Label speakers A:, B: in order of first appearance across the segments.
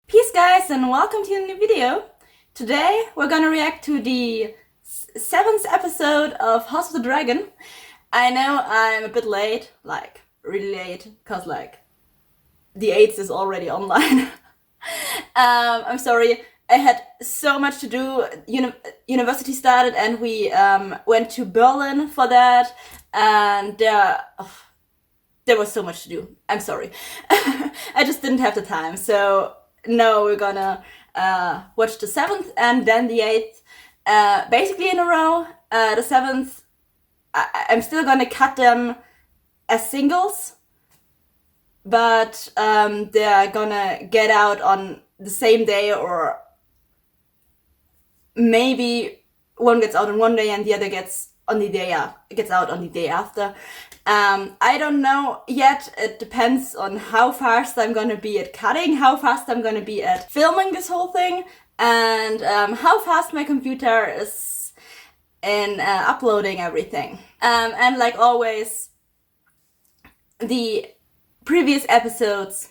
A: Peace guys and welcome to a new video. Today we're gonna react to the 7th episode of House of the Dragon. I know I'm a bit late, like really late, cause like the 8th is already online. I'm sorry, I had so much to do. University started and we went to Berlin for that, and there was so much to do. I'm sorry. I just didn't have the time, so no, we're gonna watch the 7th and then the 8th, basically in a row. The 7th, I'm still gonna cut them as singles, but they're gonna get out on the same day, or maybe one gets out on one day and the other gets out on the day after. I don't know yet. It depends on how fast I'm gonna be at cutting, how fast I'm gonna be at filming this whole thing, and how fast my computer is in uploading everything. And like always, the previous episodes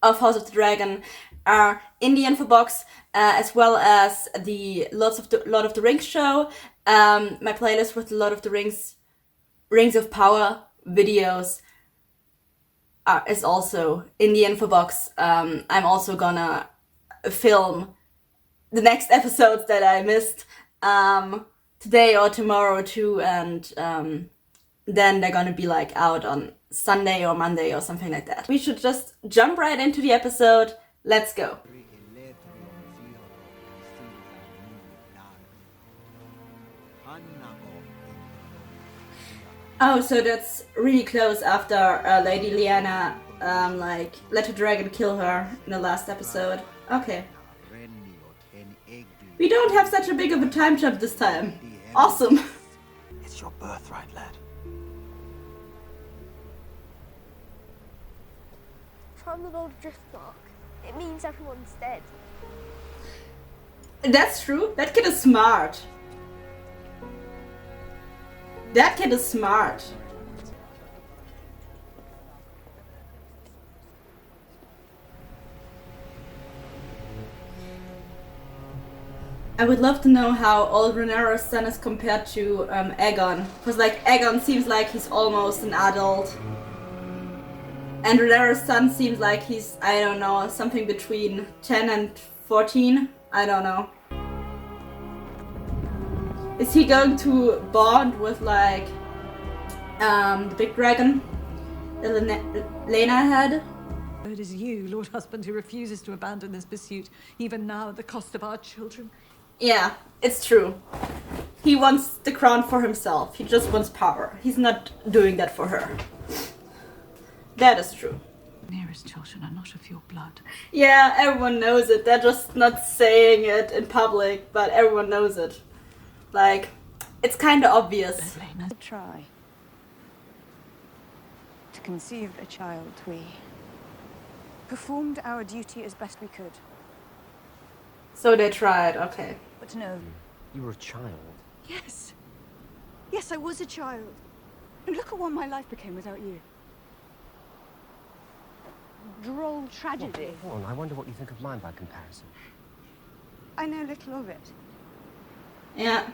A: of House of the Dragon are in the info box, as well as the Lord of the Rings show. My playlist with the Lord of the Rings of Power videos is also in the info box. I'm also gonna film the next episodes that I missed today or tomorrow too, and then they're gonna be like out on Sunday or Monday or something like that. We should just jump right into the episode. Let's go. Oh, so that's really close after Lady Lyanna like let the dragon kill her in the last episode. Okay. We don't have such a big of a time jump this time. Awesome.
B: It's your birthright, lad.
C: From the Lord of Driftmark, it means everyone's dead.
A: That's true. That kid is smart. That kid is smart. I would love to know how old Rhaenyra's son is compared to Aegon. Because like Aegon seems like he's almost an adult. And Rhaenyra's son seems like he's, I don't know, something between 10 and 14. I don't know. Is he going to bond with like the big dragon that Lena had?
D: It is you, Lord Husband, who refuses to abandon this pursuit, even now at the cost of our children.
A: Yeah, it's true. He wants the crown for himself. He just wants power. He's not doing that for her. That is true.
D: Rhaenyra's children are not of your blood.
A: Yeah, everyone knows it. They're just not saying it in public, but everyone knows it. Like, it's kind of obvious.
E: Try to conceive a child. We performed our duty as best we could.
A: So they tried, okay.
E: But no.
B: You were a child.
E: Yes. Yes, I was a child. And look at what my life became without you. Droll tragedy.
B: Well, I wonder what you think of mine by comparison.
E: I know little of it.
A: Yeah.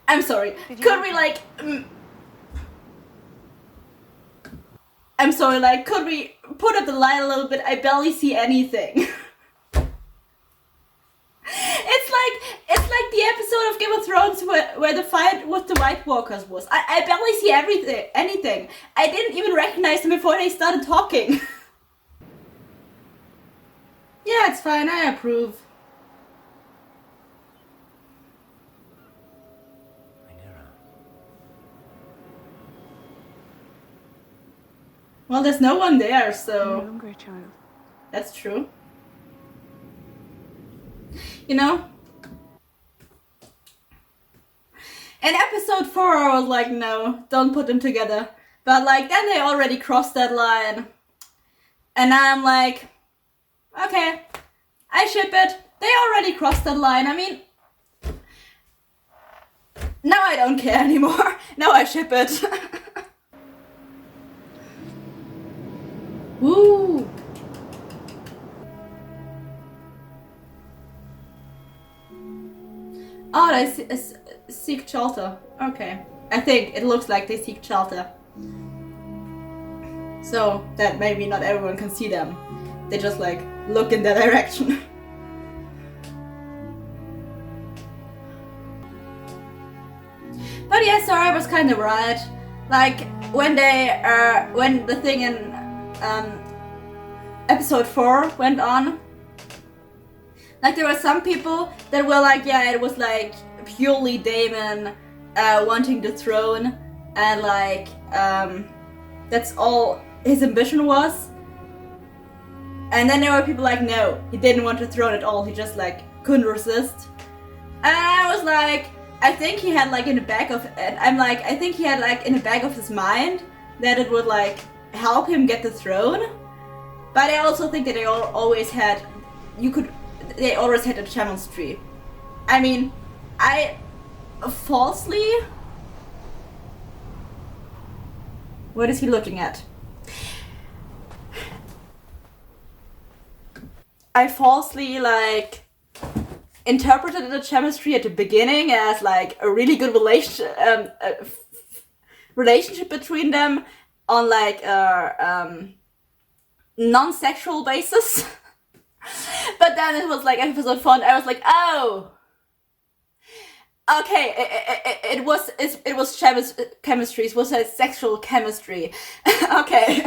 A: I'm sorry. Could we like... I'm sorry, like, could we put up the light a little bit? I barely see anything. It's like the episode of Game of Thrones where the fight with the White Walkers was. I barely see anything. I didn't even recognize them before they started talking. Yeah, it's fine, I approve.
B: Rhaenyra.
A: Well, there's no one there,
E: I'm no
A: so...
E: longer a child.
A: That's true. You know? In episode 4 I was like, no, don't put them together. But like, then they already crossed that line. And now I'm like, okay, I ship it. They already crossed that line. I mean, now I don't care anymore. Now I ship it. Woo! Oh, they seek shelter. Okay. I think it looks like they seek shelter. So that maybe not everyone can see them. They just like look in that direction. But yeah, Sarah was kind of right. Like when when the thing in episode 4 went on, like there were some people that were like, yeah, it was like purely Daemon wanting the throne, and like that's all his ambition was. And then there were people like, no, he didn't want the throne at all. He just like couldn't resist. And I was like, I think he had like in the back of it. I think he had like in the back of his mind that it would like help him get the throne. But I also think that they always had, they always had a chemistry. I mean, I falsely. What is he looking at? I falsely like interpreted the chemistry at the beginning as like a really good relationship between them on like a non-sexual basis. But then it was like episode 4 and I was like, oh, okay, it was chemistry. It was a sexual chemistry. Okay,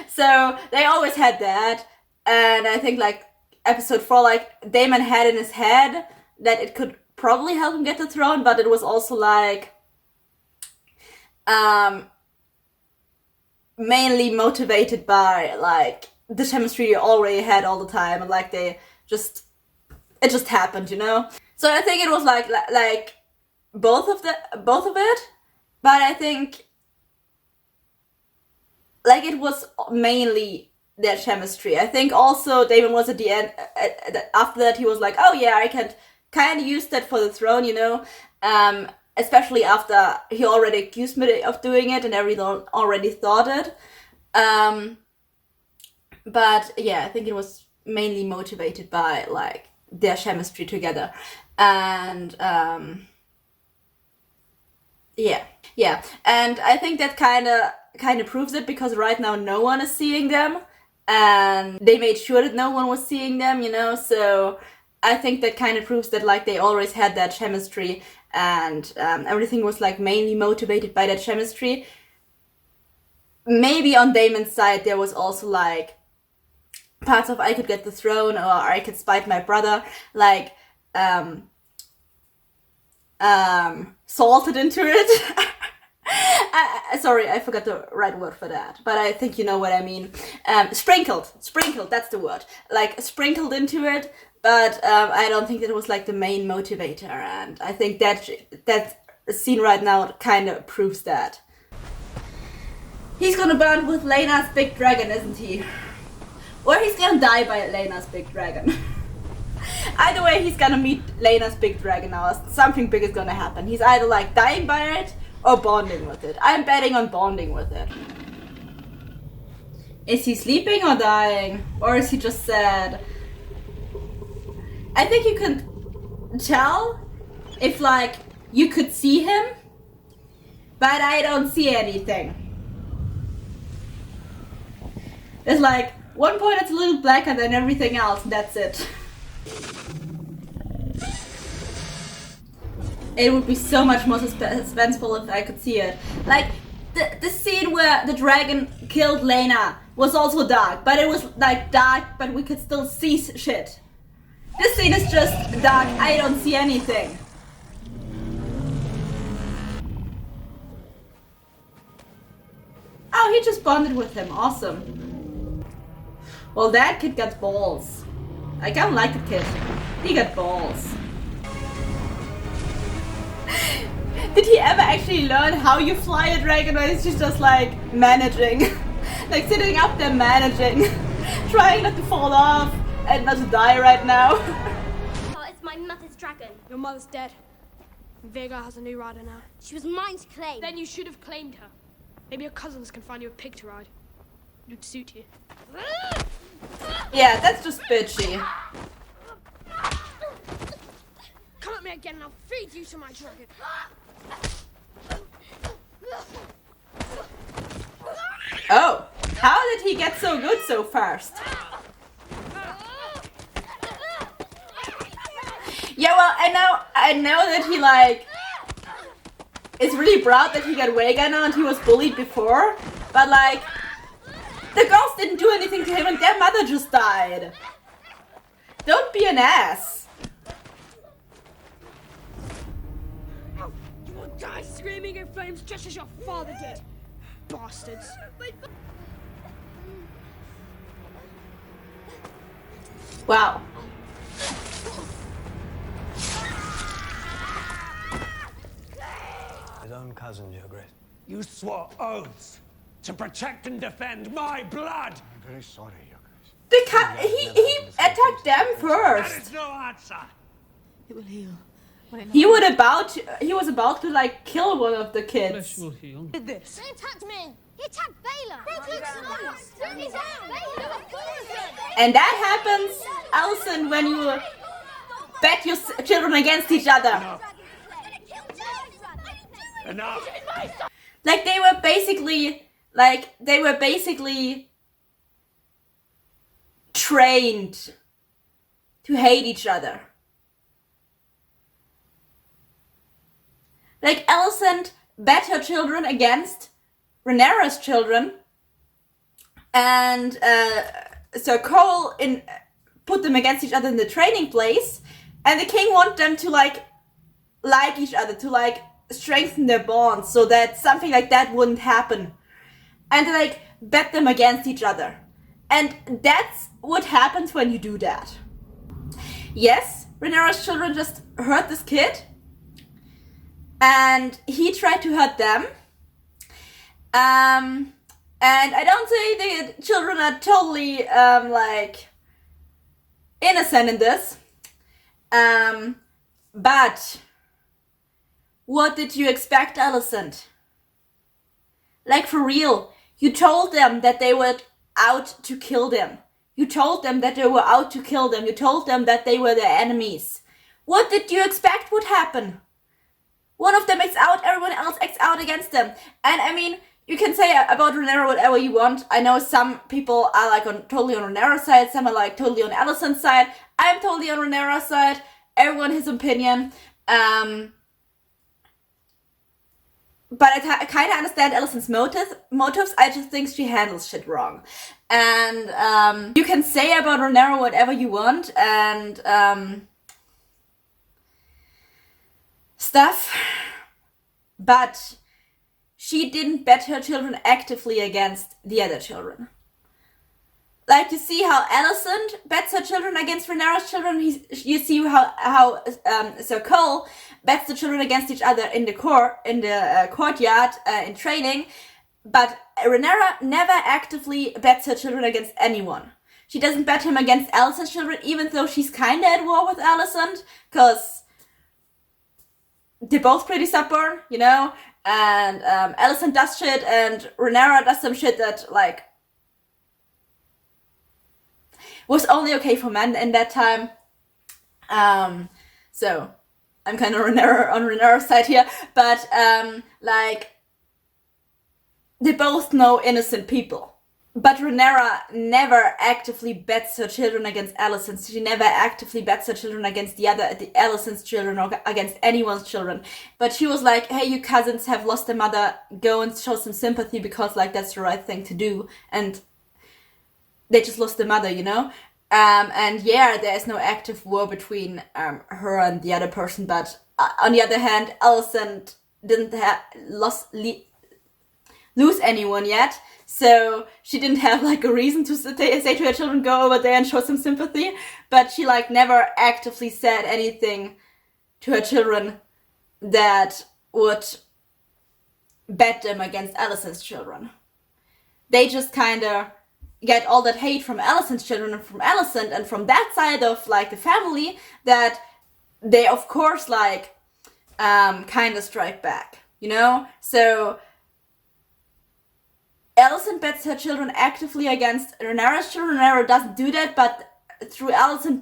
A: so they always had that, and I think like episode 4, like Daemon had in his head that it could probably help him get the throne, but it was also like mainly motivated by like the chemistry they already had all the time, and like it just happened, you know. So I think it was like both of it, but I think like it was mainly their chemistry. I think also Daemon was at the end, after that he was like, oh yeah, I can kind of use that for the throne, you know, especially after he already accused me of doing it and everyone already thought it. But yeah, I think it was mainly motivated by like their chemistry together. And yeah, and I think that kind of proves it, because right now no one is seeing them, and they made sure that no one was seeing them, you know. So I think that kind of proves that like they always had that chemistry, and everything was like mainly motivated by that chemistry. Maybe on Daemon's side there was also like parts of I could get the throne, or I could spite my brother, like salted into it. Sorry, I forgot the right word for that, but I think you know what I mean. Sprinkled, that's the word. Like sprinkled into it, but I don't think that was like the main motivator, and I think that scene right now kind of proves that. He's gonna burn with Rhaenyra's big dragon, isn't he? Or he's gonna die by Rhaenyra's big dragon. Either way, he's gonna meet Rhaenyra's big dragon now. Something big is gonna happen. He's either like dying by it or bonding with it. I'm betting on bonding with it. Is he sleeping or dying? Or is he just sad? I think you can tell if like you could see him, but I don't see anything. It's like one point it's a little blacker than everything else, and that's it. It would be so much more suspenseful if I could see it. Like, the scene where the dragon killed Rhaenyra was also dark, but it was like dark, but we could still see shit. This scene is just dark, I don't see anything. Oh, he just bonded with him, awesome. Well, that kid got balls. I don't like the kid. He got balls. Did he ever actually learn how you fly a dragon, or is he just like managing? Like sitting up there managing, trying not to fall off and not to die right now.
C: Oh, it's my mother's dragon.
F: Your mother's dead. Vhagar has a new rider now.
C: She was mine to claim.
F: Then you should have claimed her. Maybe your cousins can find you a pig to ride. would suit you.
A: Yeah, that's just bitchy.
F: Come at me again and I'll feed you to my dragon.
A: Oh, how did he get so good so fast? Yeah, well, I know that he like is really proud that he got Rhaenyra now and he was bullied before, but like the ghost didn't do anything to him and their mother just died. Don't be an ass.
F: You will die screaming in flames just as your father did. Bastards.
A: Wow.
B: His own cousin, Your Grace.
G: You swore oaths to protect and defend my blood.
B: I'm very sorry, Your Grace.
A: He attacked them
G: That
A: first.
G: is no answer.
D: It will heal. When it
A: He was about to like kill one of the kids.
D: did this.
C: They attacked me. He attacked Baylor. He's
A: And that happens, Alison, when you bet your children against each other.
G: Enough.
A: Like they were basically trained to hate each other. Like Alicent bet her children against Rhaenyra's children, and Sir Cole put them against each other in the training place, and the king wanted them to like each other, to like strengthen their bonds so that something like that wouldn't happen, and like bet them against each other. And that's what happens when you do that. Yes, Rhaenyra's children just hurt this kid, and he tried to hurt them. And I don't say the children are totally like innocent in this. But what did you expect, Alicent? Like for real, you told them that they were out to kill them. You told them that they were out to kill them. You told them that they were their enemies. What did you expect would happen? One of them acts out, everyone else acts out against them. And I mean, you can say about Rhaenyra whatever you want. I know some people are like totally on Rhaenyra's side, some are like totally on Alicent's side. I'm totally on Rhaenyra's side. Everyone his opinion. But I kind of understand Alicent's motives. I just think she handles shit wrong. And you can say about Rhaenyra whatever you want and stuff, but she didn't bet her children actively against the other children. Like, you see how Alicent bets her children against Rhaenyra's children. You see how Sir Cole bets the children against each other in the courtyard in training. But Rhaenyra never actively bets her children against anyone. She doesn't bet him against Alicent's children, even though she's kinda at war with Alicent, because they're both pretty stubborn, you know. And Alicent does shit, and Rhaenyra does some shit that like was only okay for men in that time. So I'm kind of on Rhaenyra's side here, but like they both know innocent people. But Rhaenyra never actively bets her children against Alicent. She never actively bets her children against the Alicent's children or against anyone's children. But she was like, hey, you cousins have lost their mother, go and show some sympathy because like that's the right thing to do. And they just lost their mother, you know? And yeah, there is no active war between her and the other person, but on the other hand, Alicent didn't lose anyone yet, so she didn't have like a reason to say to her children, go over there and show some sympathy, but she like never actively said anything to her children that would bet them against Alicent's children. They just kind of get all that hate from Alicent's children and from Alicent and from that side of like the family that they of course like kind of strike back, you know? So Alicent bets her children actively against Rhaenyra's children. Rhaenyra doesn't do that, but through Alicent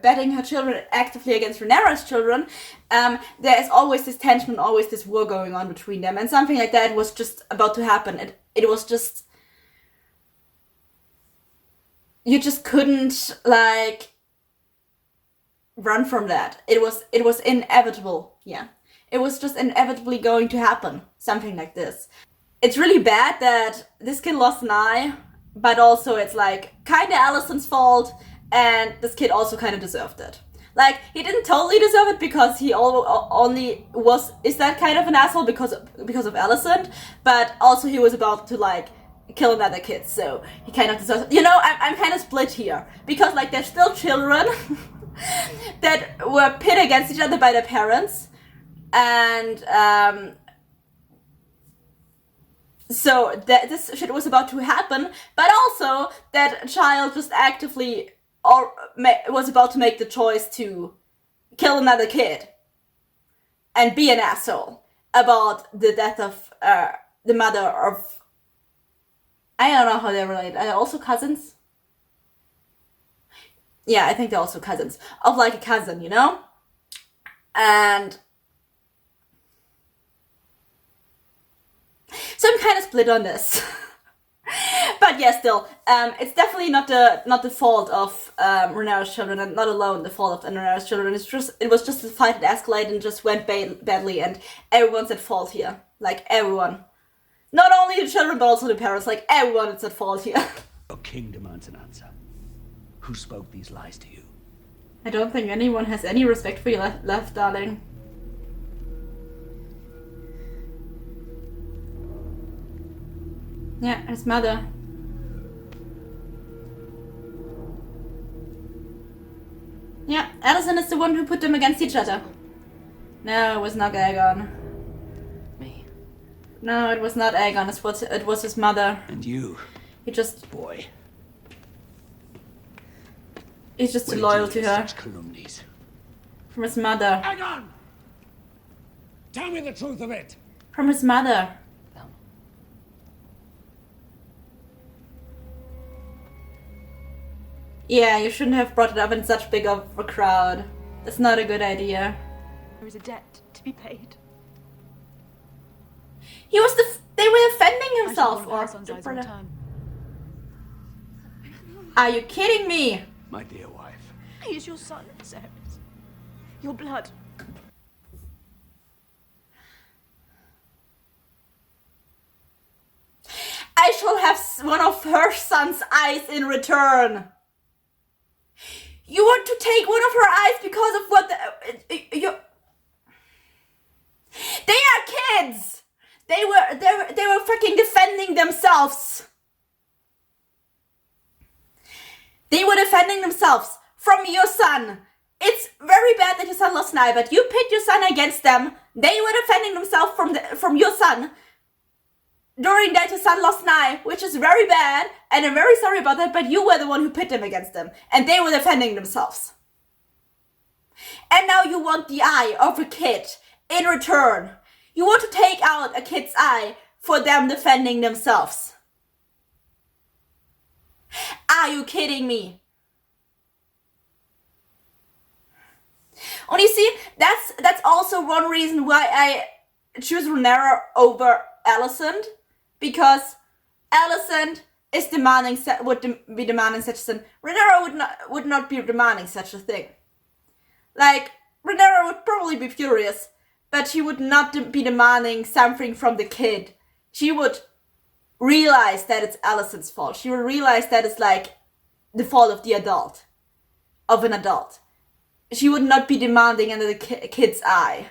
A: betting her children actively against Rhaenyra's children, there is always this tension, always this war going on between them, and something like that was just about to happen. It was just, you just couldn't like run from that. It was inevitable. Yeah, it was just inevitably going to happen. Something like this. It's really bad that this kid lost an eye, but also it's like kinda Alicent's fault. And this kid also kind of deserved it. Like, he didn't totally deserve it because he only is that kind of an asshole because of Alicent, but also he was about to, like, kill another kid, so he kind of deserves it. You know, I'm kind of split here. Because, like, they're still children that were pit against each other by their parents. And, so that this shit was about to happen, but also that child just actively was about to make the choice to kill another kid and be an asshole about the death of the mother of, I don't know how they're related. Are they also cousins? Yeah, I think they're also cousins. Of like a cousin, you know? And so I'm kind of split on this. But yeah, still, it's definitely not the fault of Rhaenyra's children, and not alone the fault of Rhaenyra's children. It was just a fight that escalated and just went badly, and everyone's at fault here. Like, everyone. Not only the children, but also the parents. Like, everyone is at fault here.
G: Your king demands an answer. Who spoke these lies to you?
A: I don't think anyone has any respect for you left, darling. Yeah, his mother. Yeah, Alicent is the one who put them against each other. No, it was not Aegon.
B: Me.
A: No, it was not Aegon. It was his mother.
G: And you,
A: He's just
G: boy.
A: too loyal to her.
G: Such calumnies.
A: From his mother.
G: Aegon! Tell me the truth of it!
A: From his mother. Yeah, you shouldn't have brought it up in such big of a crowd. That's not a good idea.
E: There is a debt to be paid.
A: He was they were defending himself. Are you kidding me?
G: My dear wife.
E: He is your son, Viserys. Your blood.
A: I shall have one of her son's eyes in return. You want to take one of her eyes because of what They are kids. They were freaking defending themselves. They were defending themselves from your son. It's very bad that your son lost an eye, but you pit your son against them. They were defending themselves from your son. During that, your son lost an eye, which is very bad, and I'm very sorry about that, but you were the one who pit them against them, and they were defending themselves. And now you want the eye of a kid in return. You want to take out a kid's eye for them defending themselves. Are you kidding me? And you see, that's also one reason why I choose Rhaenyra over Alicent. Because Alicent is would be demanding such a thing. Rhaenyra would not be demanding such a thing. Like, Rhaenyra would probably be furious, but she would not be demanding something from the kid. She would realize that it's Alicent's fault. She would realize that it's like the fault of an adult. She would not be demanding under the kid's eye.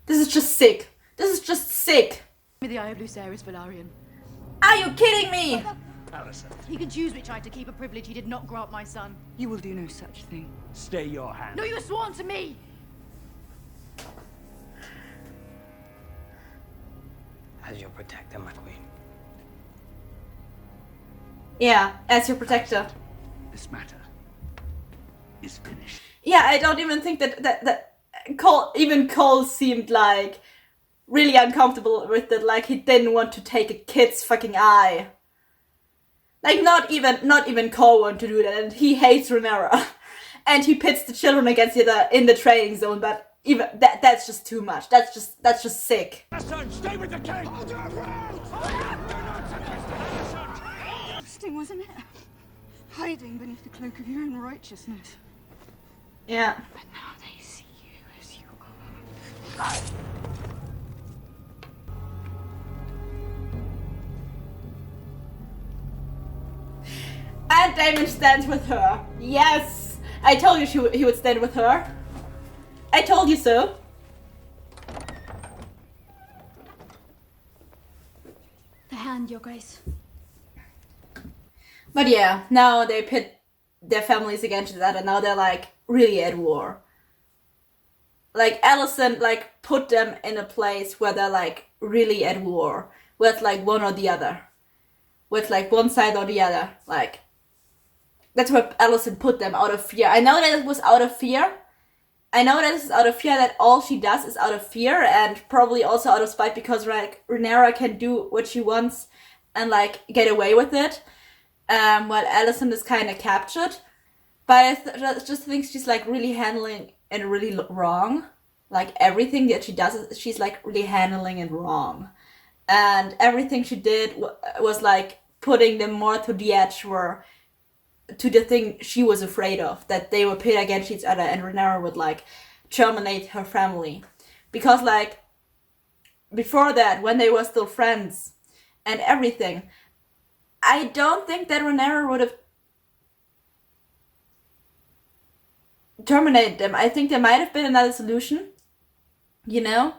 A: This is just sick. This is just sick.
E: Give me the eye of Lucerys Velaryon.
A: Are you kidding me?
G: Alicent,
E: He could choose which eye to keep, a privilege he did not grant my son.
H: You will do no such thing.
G: stay your hand.
E: No, you were sworn to me!
B: As your protector, my queen.
A: Yeah, as your protector.
G: This matter is finished.
A: Yeah, I don't even think that Cole seemed like really uncomfortable with it. Like, he didn't want to take a kid's fucking eye. Like, not even Cole wanted to do that, and he hates Rhaenyra. And he pits the children against each other in the training zone, but even that's just too much. That's just sick.
G: Son, stay with the king! Hold your ground!
E: Interesting, wasn't it? Hiding beneath the cloak of your own righteousness.
A: Yeah.
E: But now they see you as you are.
A: And Daemon stands with her. Yes! I told you he would stand with her. I told you so.
F: The hand, Your Grace.
A: But yeah, now they pit their families against each other. Now they're like really at war. Like, Alicent like put them in a place where they're like really at war with like one or the other, with like one side or the other. Like, that's where Alicent put them, out of fear. I know that it was out of fear. I know that it's out of fear, that all she does is out of fear, and probably also out of spite, because like Rhaenyra can do what she wants and like get away with it, while Alicent is kind of captured. But I just think she's like really handling it really wrong. Like, everything that she does, she's like really handling it wrong, and everything she did was like putting them more to the edge, where to the thing she was afraid of, that they would pit against each other and Rhaenyra would like terminate her family. Because like before that, when they were still friends and everything, I don't think that Rhaenyra would have terminated them. I think there might have been another solution, you know?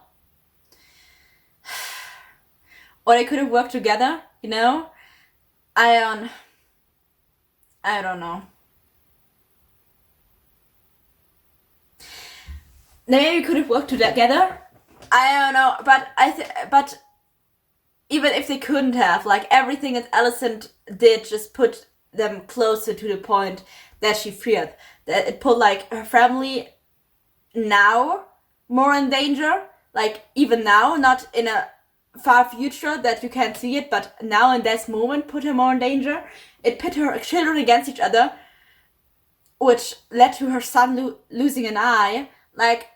A: Or they could have worked together, you know? I don't know. They maybe could have worked together. I don't know, but even if they couldn't have, like, everything that Alicent did just put them closer to the point that she feared. That it put like her family now more in danger. Like, even now, not in a far future that you can't see it, but now in this moment put her more in danger. It pit her children against each other, which led to her son losing an eye. Like,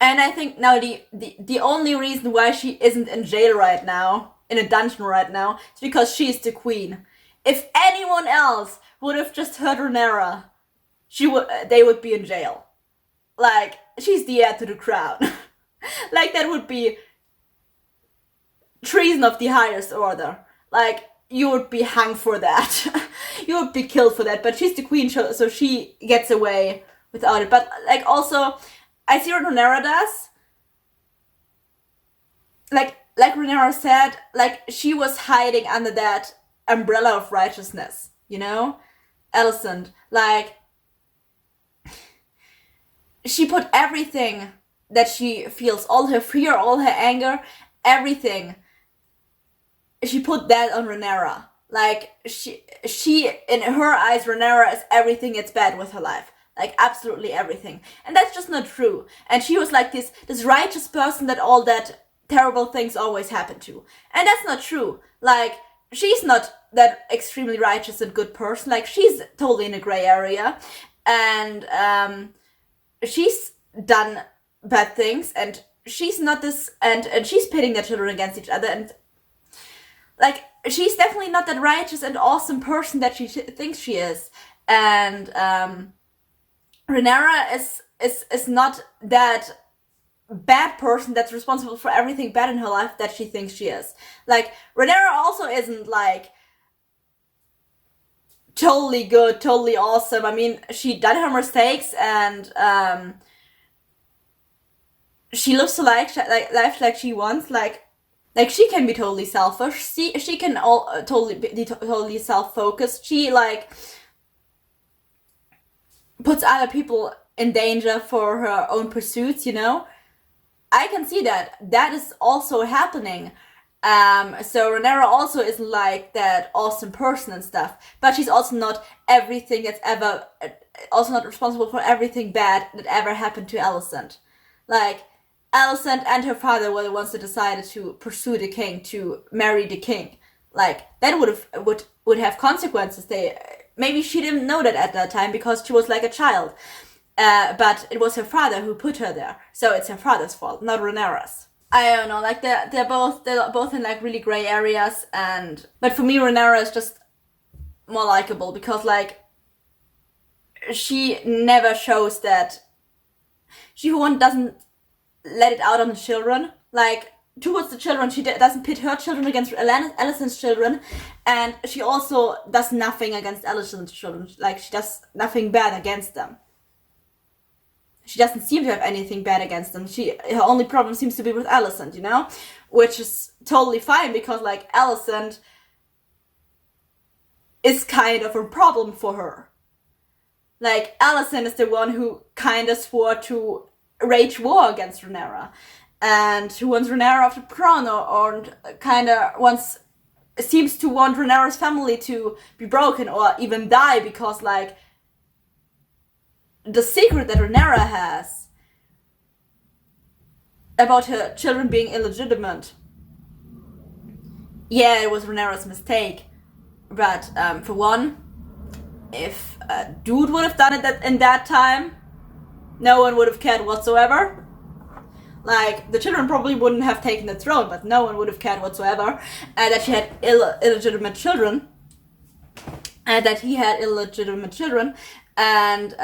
A: and I think now the only reason why she isn't in jail right now, in a dungeon right now, is because she's the queen. If anyone else would have just heard Rhaenyra, they would be in jail. Like, she's the heir to the crown. Like, that would be treason of the highest order. Like, you would be hung for that. You would be killed for that. But she's the queen, so she gets away without it. But like, also, I see what Rhaenyra does. Like Rhaenyra said, like, she was hiding under that umbrella of righteousness, you know? Alicent, like, she put everything that she feels, all her fear, all her anger, everything, she put that on Rhaenyra. Like, she in her eyes, Rhaenyra is everything that's bad with her life. Like, absolutely everything. And that's just not true. And she was like this righteous person that all that terrible things always happen to. And that's not true. Like, she's not that extremely righteous and good person. Like, she's totally in a gray area. And she's done bad things, and she's not this, and she's pitting their children against each other, and like, she's definitely not that righteous and awesome person that she thinks she is. And Rhaenyra is not that bad person that's responsible for everything bad in her life that she thinks she is. Like, Rhaenyra also isn't like totally good, totally awesome. I mean, she done her mistakes, and she lives the life like she wants. Like she can be totally selfish. She can totally be totally self-focused. She like puts other people in danger for her own pursuits, you know? I can see that. That is also happening. So Rhaenyra also isn't like that awesome person and stuff, but she's also not everything that's ever, also not responsible for everything bad that ever happened to Alicent. Like, Alicent and her father were the ones that decided to pursue the king, to marry the king. Like, that would have consequences. Maybe she didn't know that at that time because she was like a child. But it was her father who put her there, so it's her father's fault, not Rhaenyra's. I don't know, like they're both in like really gray areas, but for me Rhaenyra is just more likable because like she never shows that she doesn't let it out on the children. Like towards the children, she doesn't pit her children against Alicent's children, and she also does nothing against Alicent's children. Like she does nothing bad against them. She doesn't seem to have anything bad against them. Her only problem seems to be with Alicent, you know? Which is totally fine because, like, Alicent is kind of a problem for her. Like, Alicent is the one who kind of swore to wage war against Rhaenyra. And who wants Rhaenyra off the crown or kind of seems to want Rhaenyra's family to be broken or even die because, like, the secret that Rhaenyra has about her children being illegitimate. Yeah, it was Rhaenyra's mistake. But for one, if a dude would have done it in that time, no one would have cared whatsoever. Like, the children probably wouldn't have taken the throne, but no one would have cared whatsoever. And that she had illegitimate children. And that he had illegitimate children. And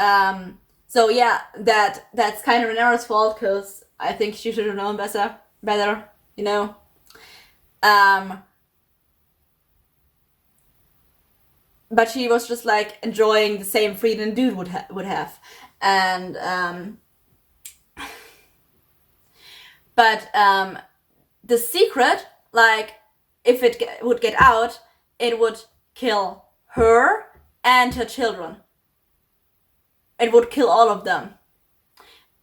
A: so yeah, that's kind of Rhaenyra's fault because I think she should have known better, you know. But she was just like enjoying the same freedom dude would have, and but the secret, like if it would get out, it would kill her and her children. It would kill all of them.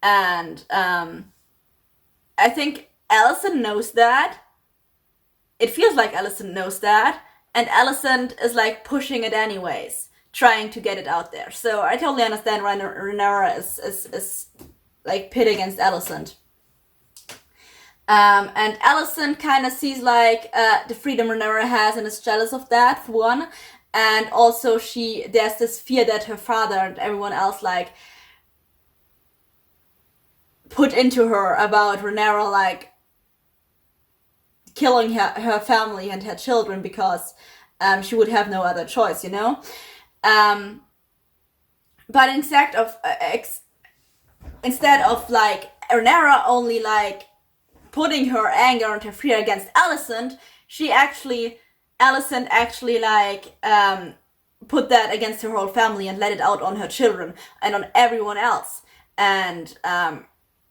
A: And I think Alicent knows that. It feels like Alicent knows that. And Alicent is like pushing it anyways, trying to get it out there. So I totally understand why Rhaenyra is like pit against Alicent. And Alicent kind of sees like the freedom Rhaenyra has and is jealous of that, for one. And also there's this fear that her father and everyone else like put into her about Rhaenyra like killing her family and her children because she would have no other choice, you know? But instead of like Rhaenyra only like putting her anger and her fear against Alicent, Alicent actually like put that against her whole family and let it out on her children and on everyone else, and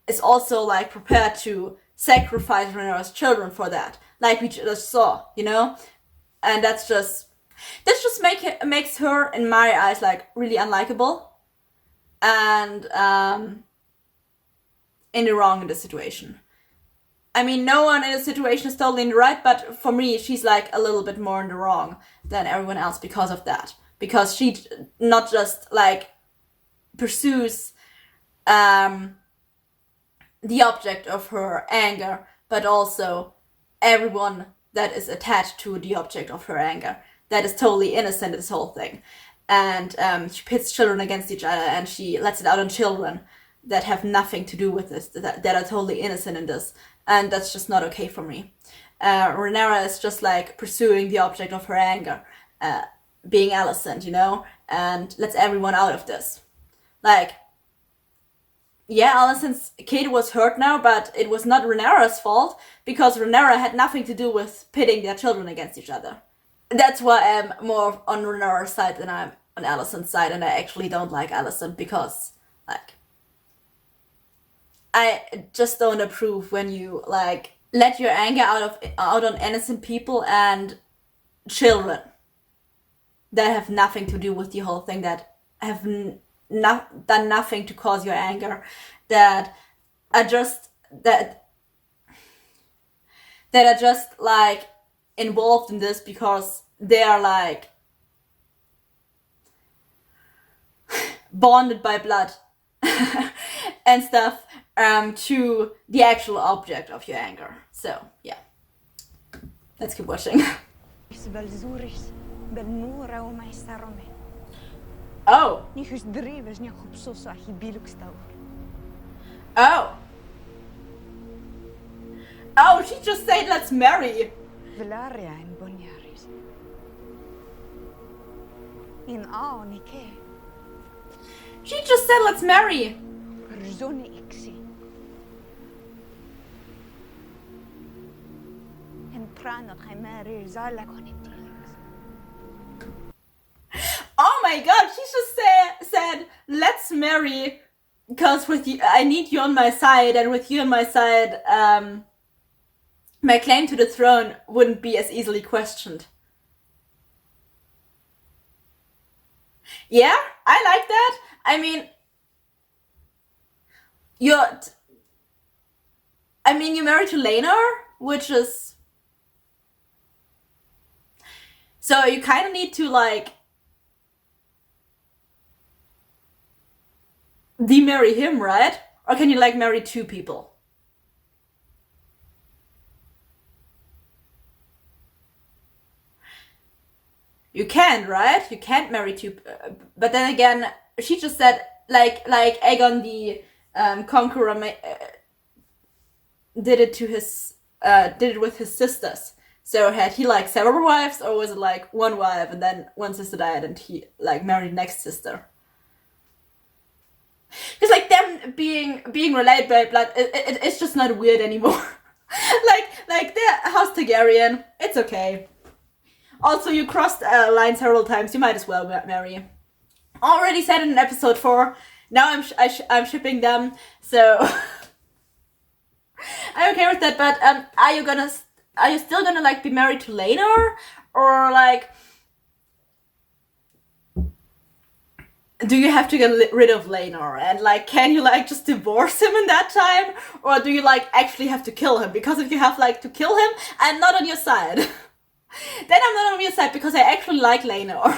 A: is also like prepared to sacrifice Rhaenyra's children for that, like we just saw, you know. And this just makes her, in my eyes, like really unlikable and in the wrong in this situation. I mean, no one in the situation is totally in the right, but for me, she's like a little bit more in the wrong than everyone else because of that. Because she not just like pursues the object of her anger, but also everyone that is attached to the object of her anger, that is totally innocent in this whole thing. And she pits children against each other, and she lets it out on children that have nothing to do with this, that are totally innocent in this. And that's just not okay for me. Rhaenyra is just like pursuing the object of her anger, being Alicent, you know, and lets everyone out of this. Like, yeah, Alicent's kid was hurt now, but it was not Rhaenyra's fault because Rhaenyra had nothing to do with pitting their children against each other. That's why I'm more on Rhaenyra's side than I'm on Alicent's side, and I actually don't like Alicent because, like, I just don't approve when you like let your anger out on innocent people and children that have nothing to do with the whole thing, that have done nothing to cause your anger, that are just like involved in this because they are like bonded by blood and stuff. to the actual object of your anger. So, yeah. Let's keep watching. Oh. Oh. Oh, she just said let's marry. She just said let's marry. Oh my god, she just said let's marry because with you I need you on my side, and with you on my side my claim to the throne wouldn't be as easily questioned. Yeah, I like that. I mean, you're married to Rhaenyra, which is... So you kind of need to, like, demarry him, right? Or can you, like, marry two people? You can't, right? You can't marry two... but then again, she just said, like Aegon the Conqueror did it with his sisters. So had he like several wives, or was it like one wife and then one sister died and he like married the next sister? Because like them being related by blood, it's just not weird anymore. like they're House Targaryen, it's okay. Also, you crossed a line several times. You might as well marry. Already said in episode 4. Now I'm shipping them, so I'm okay with that. But are you still gonna like be married to Rhaenyra, or like do you have to get rid of Rhaenyra, and like can you like just divorce him in that time, or do you like actually have to kill him? Because if you have like to kill him, I'm not on your side. Then I'm not on your side because I actually like Rhaenyra.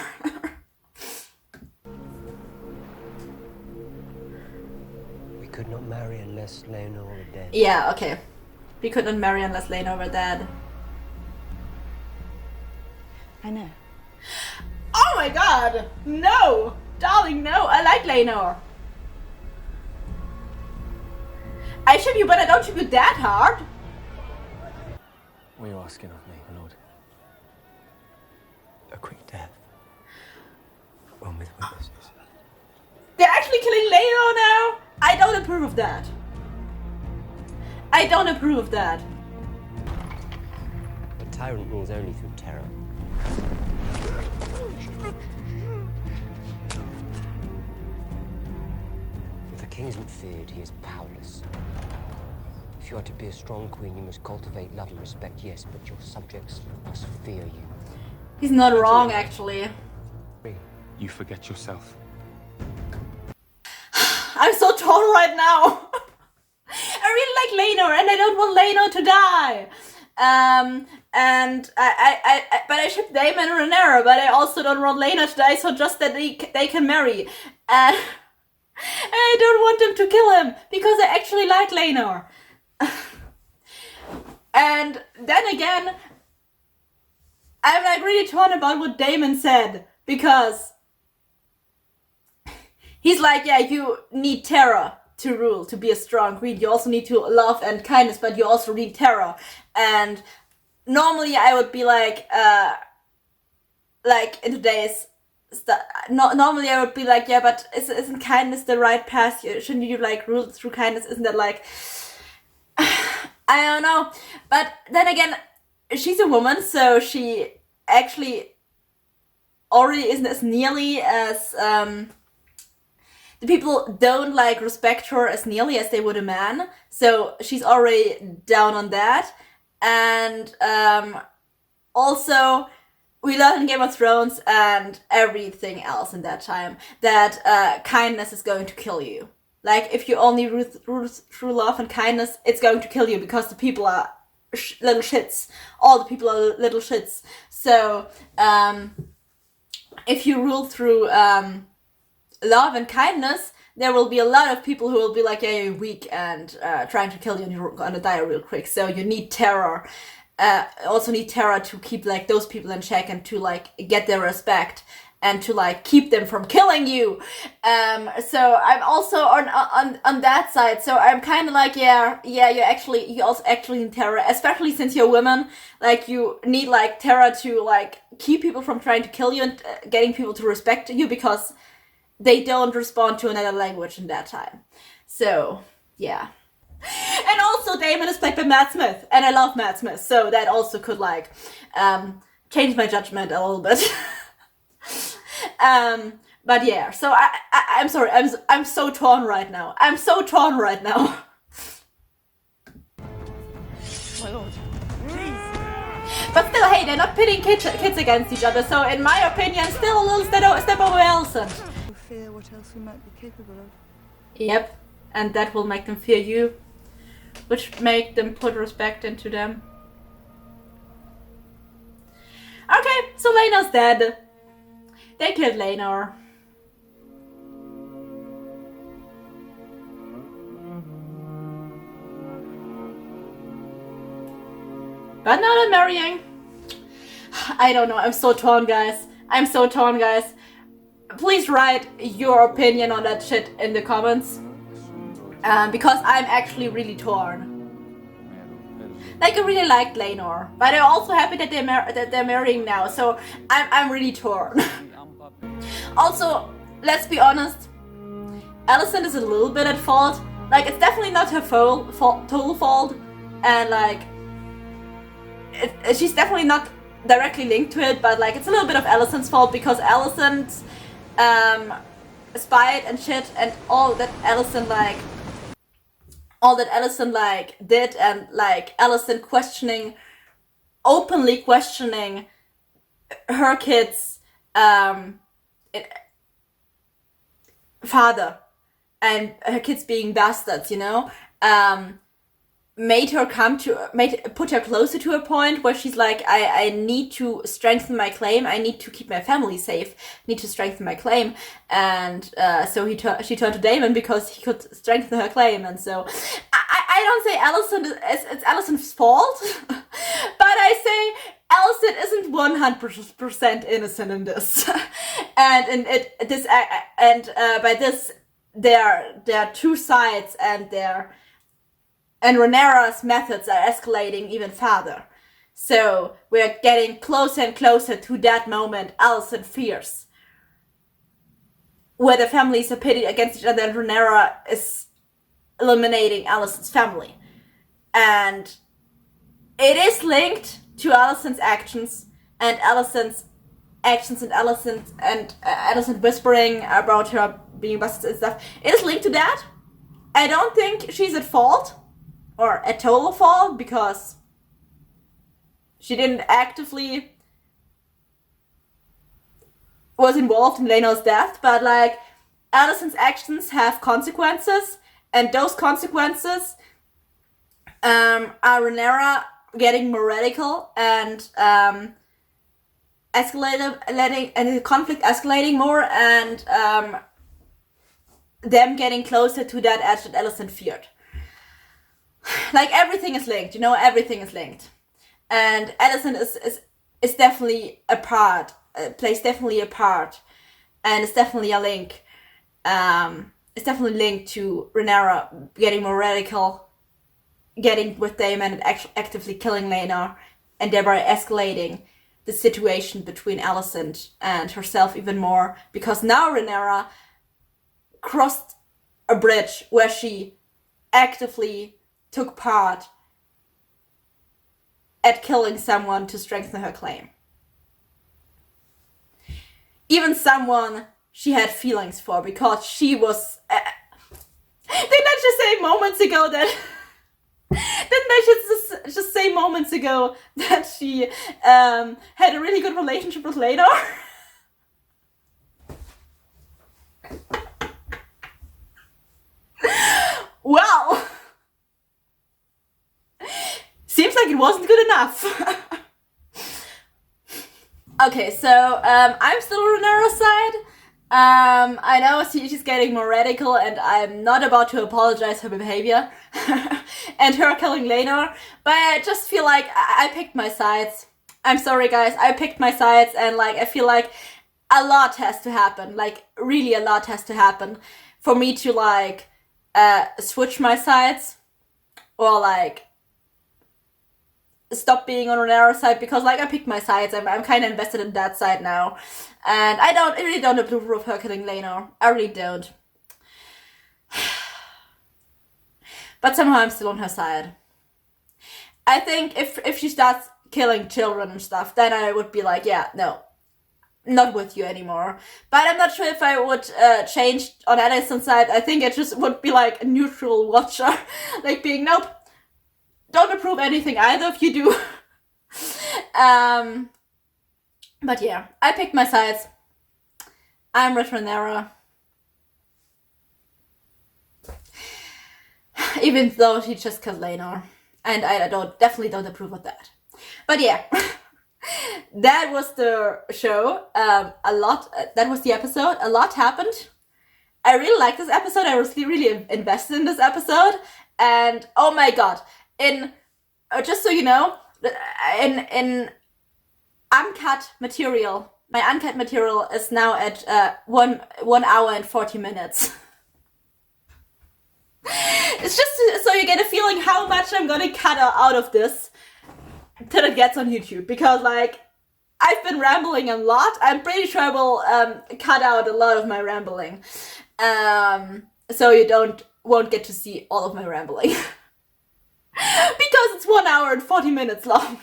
B: We could not marry unless Rhaenyra were dead.
A: Yeah, okay. We could not marry unless Rhaenyra were dead.
E: I know.
A: Oh my god! No! Darling, no! I like Rhaenyra. I ship you, but I don't ship you that hard.
H: What are you asking of me, my lord?
B: A quick death. One with witnesses.
A: They're actually killing Rhaenyra now? I don't approve of that. I don't approve of that.
B: A tyrant rules only through terror. If a king isn't feared, he is powerless. If you are to be a strong queen, you must cultivate love and respect, yes, but your subjects must fear you.
A: He's not wrong, actually.
H: You forget yourself.
A: I'm so torn right now. I really like Rhaenyra, and I don't want Rhaenyra to die. And but I ship Daemon and Rhaenyra, but I also don't want Rhaenyra to die, so just that they can marry. And I don't want them to kill him because I actually like Rhaenyra. And then again, I'm like really torn about what Daemon said, because he's like, yeah, you need terror to rule, to be a strong queen. You also need to love and kindness, but you also need terror. And normally I would be like in today's normally I would be like, yeah, but isn't kindness the right path? Shouldn't you like rule through kindness? Isn't that like I don't know. But then again, she's a woman, so she actually already isn't as nearly as the people don't like respect her as nearly as they would a man. So she's already down on that. And also we learned in Game of Thrones and everything else in that time that kindness is going to kill you. Like, if you only rule through love and kindness, it's going to kill you because the people are little shits. All the people are little shits. So, if you rule through love and kindness, there will be a lot of people who will be like, yeah, you're weak and trying to kill you and you're gonna die real quick. So you need terror. Also need terror to keep like those people in check and to like get their respect and to like keep them from killing you. So I'm also on that side. So I'm kind of like, yeah, you also actually need terror, especially since you're women. Like you need like terror to like keep people from trying to kill you and getting people to respect you because they don't respond to another language in that time. So yeah. And also Daemon is played by Matt Smith, and I love Matt Smith, so that also could like change my judgment a little bit. But yeah, so I'm sorry, I'm so torn right now. I'm so torn right now.
E: My lord,
A: But still, hey, they're not pitting kids against each other, so in my opinion, still a little step over Alicent.
E: fear what else we might be capable of.
A: Yep, and that will make them fear you, which make them put respect into them. Okay, so Laena's dead. They killed Rhaenyra. But now they're marrying. I don't know, I'm so torn, guys. I'm so torn, guys. Please write your opinion on that shit in the comments. Because I'm actually really torn. Like, I really liked Rhaenyra, but I'm also happy that they're marrying now, so I'm really torn. Also, let's be honest, Alicent is a little bit at fault. Like, it's definitely not her total fault, and like, she's definitely not directly linked to it, but like, it's a little bit of Alicent's fault because Alicent's spite and shit and all that Alicent did, and like Alicent openly questioning her kid's father and her kids being bastards, you know, put her closer to a point where she's like, I need to strengthen my claim, I need to keep my family safe, need to strengthen my claim, and so she turned to Daemon because he could strengthen her claim, and so I don't say it's Alicent's fault, but I say Alicent isn't 100% innocent in this, and by this there are two sides, and Rhaenyra's methods are escalating even further. So we're getting closer and closer to that moment Alicent fears, where the families are pitted against each other and Rhaenyra is eliminating Alicent's family. And it is linked to Alicent's actions and Alicent whispering about her being busted and stuff. It is linked to that. I don't think she's at fault, or at total fault, because she didn't actively was involved in Rhaenyra's death, but like, Alicent's actions have consequences, and those consequences are Rhaenyra getting more radical and the conflict escalating more, and them getting closer to that edge that Alicent feared. Like, everything is linked, you know, everything is linked. And Alicent is definitely a part, plays definitely a part, and it's definitely a link. It's definitely linked to Rhaenyra getting more radical, getting with Daemon and actively killing Rhaenyra, and thereby escalating the situation between Alicent and herself even more, because now Rhaenyra crossed a bridge where she actively took part at killing someone to strengthen her claim. Even someone she had feelings for, because she was... didn't I just say moments ago that... Didn't I just say moments ago that she had a really good relationship with Rhaenyra? Well... Seems like it wasn't good enough. Okay, so I'm still on Rhaenyra's side. I know she's getting more radical, and I'm not about to apologize for her behavior and her killing Rhaenyra, but I just feel like I picked my sides. I'm sorry, guys, I picked my sides, and like I feel like a lot has to happen, like really a lot has to happen for me to like switch my sides or like stop being on Rhaenyra's side, because like I picked my sides. I'm kind of invested in that side now, and I really don't approve of her killing Rhaenyra. I really don't. But somehow I'm still on her side. I think if she starts killing children and stuff, then I would be like, yeah, no, not with you anymore. But I'm not sure if I would change on Alicent's side. I think I just would be like a neutral watcher, like being nope. Don't approve anything either if you do. But yeah, I picked my sides. I'm with Rhaenyra. Even though she just killed Rhaenyra. And I definitely don't approve of that. But yeah, that was the show. That was the episode. A lot happened. I really liked this episode. I was really invested in this episode. And oh my god. Just so you know, in uncut material, my uncut material is now at 1 hour and 40 minutes. It's just so you get a feeling how much I'm gonna cut out of this till it gets on YouTube, because like I've been rambling a lot. I'm pretty sure I will cut out a lot of my rambling, so you won't get to see all of my rambling. Because it's 1 hour and 40 minutes long.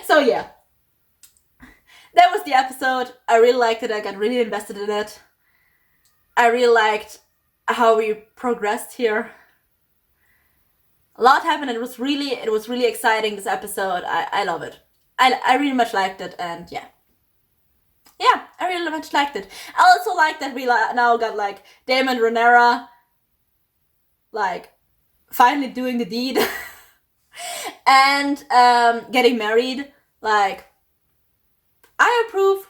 A: So yeah, that was the episode. I really liked it. I got really invested in it. I really liked how we progressed here. A lot happened. It was really exciting, this episode. I love it. I really much liked it, and yeah, I really much liked it. I also like that we now got like Daemon and Rhaenyra like finally doing the deed and getting married. Like, I approve.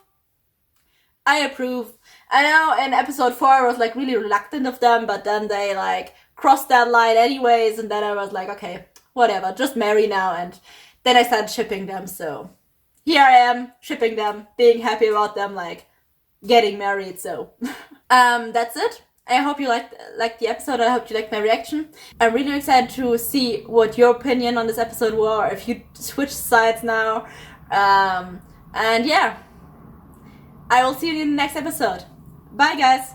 A: I know in episode 4 I was like really reluctant of them, but then they like crossed that line anyways, and then I was like, okay, whatever, just marry now. And then I started shipping them, so here I am shipping them, being happy about them like getting married. So that's it. I hope you liked the episode. I hope you liked my reaction. I'm really excited to see what your opinion on this episode were, if you switched sides now. And yeah, I will see you in the next episode. Bye, guys.